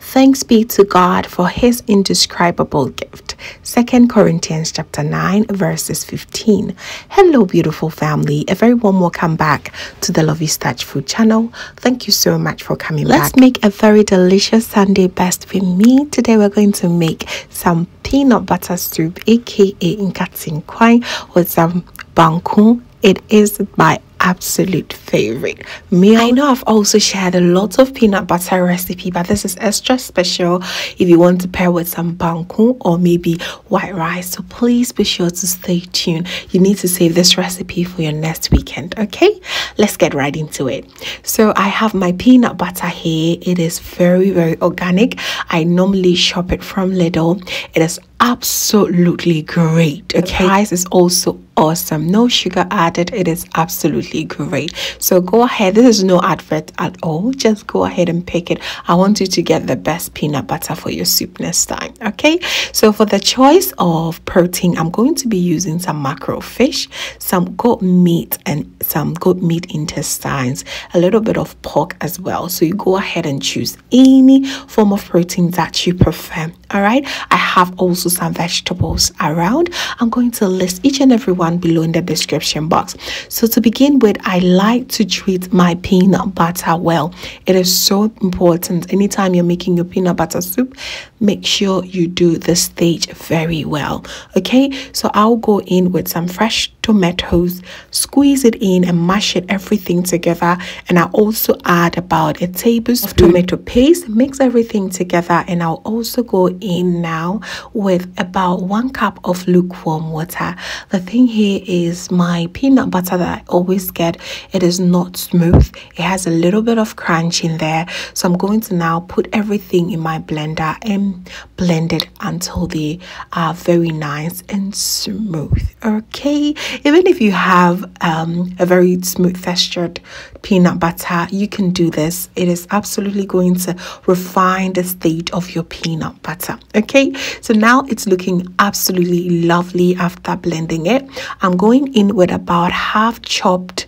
Thanks be to God for his indescribable gift. 2 Corinthians chapter 9 verses 15. Hello beautiful family, a very warm welcome back to the Lovystouch food channel. Thank you so much for coming back. Let's make a very delicious Sunday best with me. Today we're going to make some peanut butter soup, aka Nkatenkwan, with some Banku. It is my absolute favorite meal. I know I've also shared a lot of peanut butter recipe, but this is extra special if you want to pair with some banku or maybe white rice. So please be sure to stay tuned. You need to save this recipe for your next weekend. Okay, let's get right into it. So I have my peanut butter here. It is very organic. I normally shop it from Lidl. It is absolutely great. Okay, the price is also awesome. No sugar added. It is absolutely great. So go ahead, this is no advert at all, just go ahead and pick it. I want you to get the best peanut butter for your soup next time. Okay, so for the choice of protein, I'm going to be using some mackerel fish, some goat meat, and some goat meat intestines, a little bit of pork as well. So you go ahead and choose any form of protein that you prefer. All right, I have also some vegetables around. I'm going to list each and every one below in the description box. So to begin with, I like to treat my peanut butter well. It is so important. Anytime you're making your peanut butter soup, make sure you do this stage very well. Okay, so I'll go in with some fresh tomatoes, squeeze it in and mash it everything together, and I also add about a tablespoon of tomato paste, mix everything together, and I'll also go in now with about 1 cup of lukewarm water. The thing here is my peanut butter that I always get, it is not smooth. It has a little bit of crunch in there, so I'm going to now put everything in my blender and blend it until they are very nice and smooth. Okay, even if you have a very smooth textured peanut butter, you can do this. It is absolutely going to refine the state of your peanut butter. Okay, so now it's looking absolutely lovely after blending it. I'm going in with about half chopped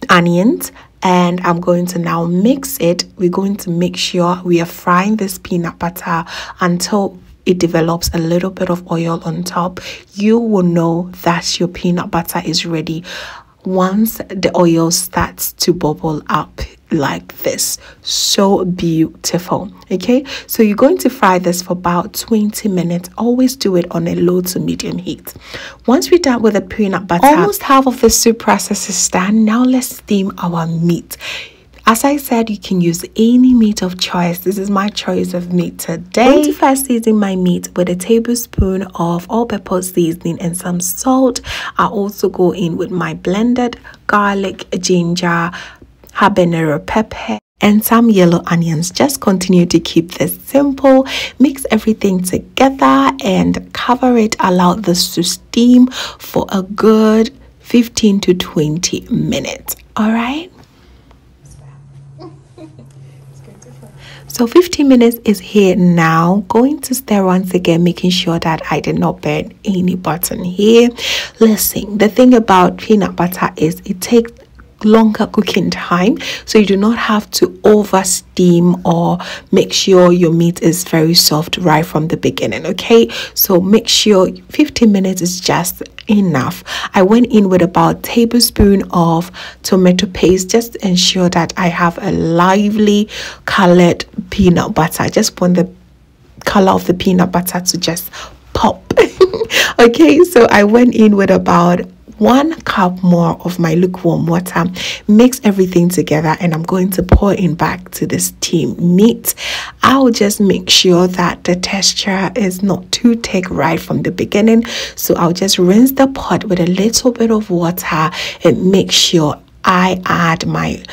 onions, and I'm going to now mix it. We're going to make sure we are frying this peanut butter until it develops a little bit of oil on top. You will know that your peanut butter is ready once the oil starts to bubble up like this. So beautiful. Okay, so you're going to fry this for about 20 minutes. Always do it on a low to medium heat. Once we're done with the peanut butter, almost half of the soup process is done. Now let's steam our meat. As I said, you can use any meat of choice. This is my choice of meat today. I'm going to first season my meat with a tablespoon of all-purpose seasoning and some salt. I also go in with my blended garlic, ginger, habanero pepper, and some yellow onions. Just continue to keep this simple. Mix everything together and cover it. Allow this to steam for a good 15 to 20 minutes. All right. So 15 minutes is here now. Going to stir once again, making sure that I did not burn any button here. Listen, the thing about peanut butter is it takes longer cooking time, so you do not have to over steam or make sure your meat is very soft right from the beginning. Okay, so make sure 15 minutes is just enough. I went in with about a tablespoon of tomato paste, just to ensure that I have a lively colored peanut butter. I just want the color of the peanut butter to just pop. Okay, so I went in with about 1 cup more of my lukewarm water, mix everything together, and I'm going to pour in back to the steamed meat. I'll just make sure that the texture is not too thick right from the beginning, so I'll just rinse the pot with a little bit of water and make sure I add my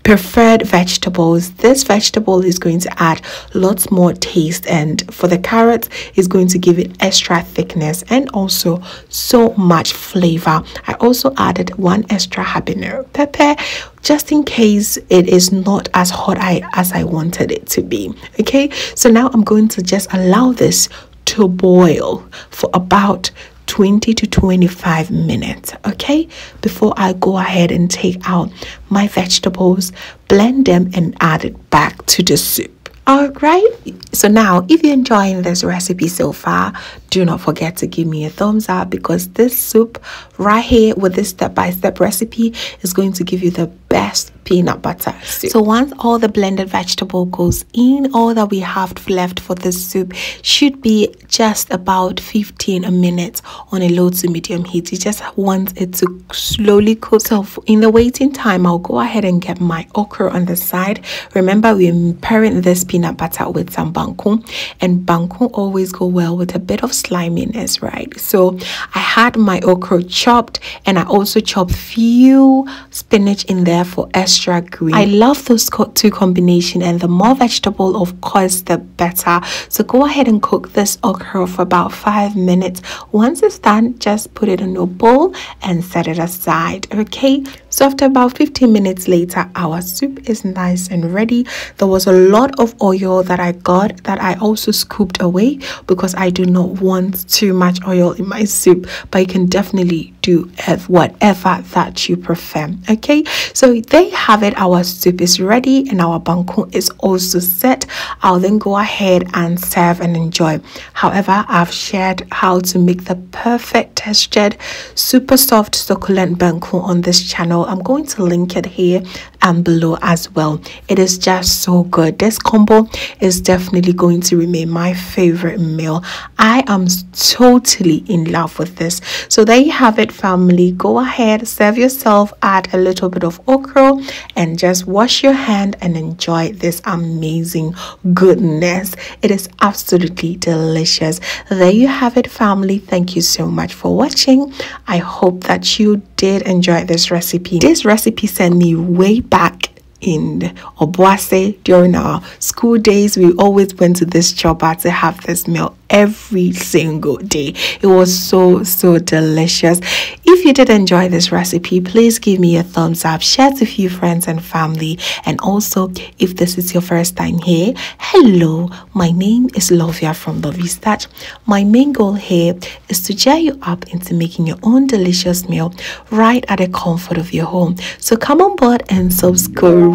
preferred vegetables. This vegetable is going to add lots more taste, and for the carrots is going to give it extra thickness and also so much flavor. I also added 1 extra habanero pepper just in case it is not as hot as I wanted it to be. Okay, so now I'm going to just allow this to boil for about 20 to 25 minutes, okay, before I go ahead and take out my vegetables, blend them, and add it back to the soup. All right, so now if you're enjoying this recipe so far, do not forget to give me a thumbs up, because this soup right here with this step-by-step recipe is going to give you the best peanut butter soup. So once all the blended vegetable goes in, all that we have left for this soup should be just about 15 minutes on a low to medium heat. You just want it to slowly cook. So in the waiting time, I'll go ahead and get my okra on the side. Remember, we're pairing this peanut butter with some banku, and banku always go well with a bit of sliminess, right? So I had my okra chopped, and I also chopped few spinach in there for extra green. I love those two combination, and the more vegetable, of course, the better. So go ahead and cook this okra for about 5 minutes. Once it's done, just put it in a bowl and set it aside. Okay, so after about 15 minutes later, our soup is nice and ready. There was a lot of oil that I got that I also scooped away, because I do not want too much oil in my soup, but you can definitely do whatever that you prefer. Okay, so there you have it. Our soup is ready and our banku is also set. I'll then go ahead and serve and enjoy. However, I've shared how to make the perfect textured, super soft, succulent banku on this channel. I'm going to link it here and below as well. It is just so good. This combo is definitely going to remain my favorite meal. I am totally in love with this. So there you have it, family. Go ahead, serve yourself, add a little bit of okra, and just wash your hand and enjoy this amazing goodness. It is absolutely delicious. There you have it, family. Thank you so much for watching. I hope that you did enjoy this recipe. This recipe sent me way back in Obuase during our school days. We always went to this chopper to have this meal every single day. It was so delicious. If you did enjoy this recipe, please give me a thumbs up, share it to a few friends and family. And also, if this is your first time here, hello, my name is Lovia from Lovystouch. My main goal here is to cheer you up into making your own delicious meal right at the comfort of your home. So come on board and subscribe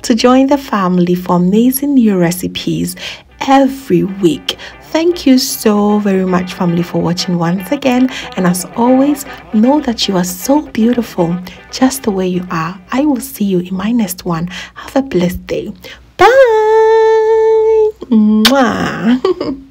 to join the family for amazing new recipes every week. Thank you so very much, family, for watching once again. And as always, know that you are so beautiful just the way you are. I will see you in my next one. Have a blessed day. Bye. Mwah.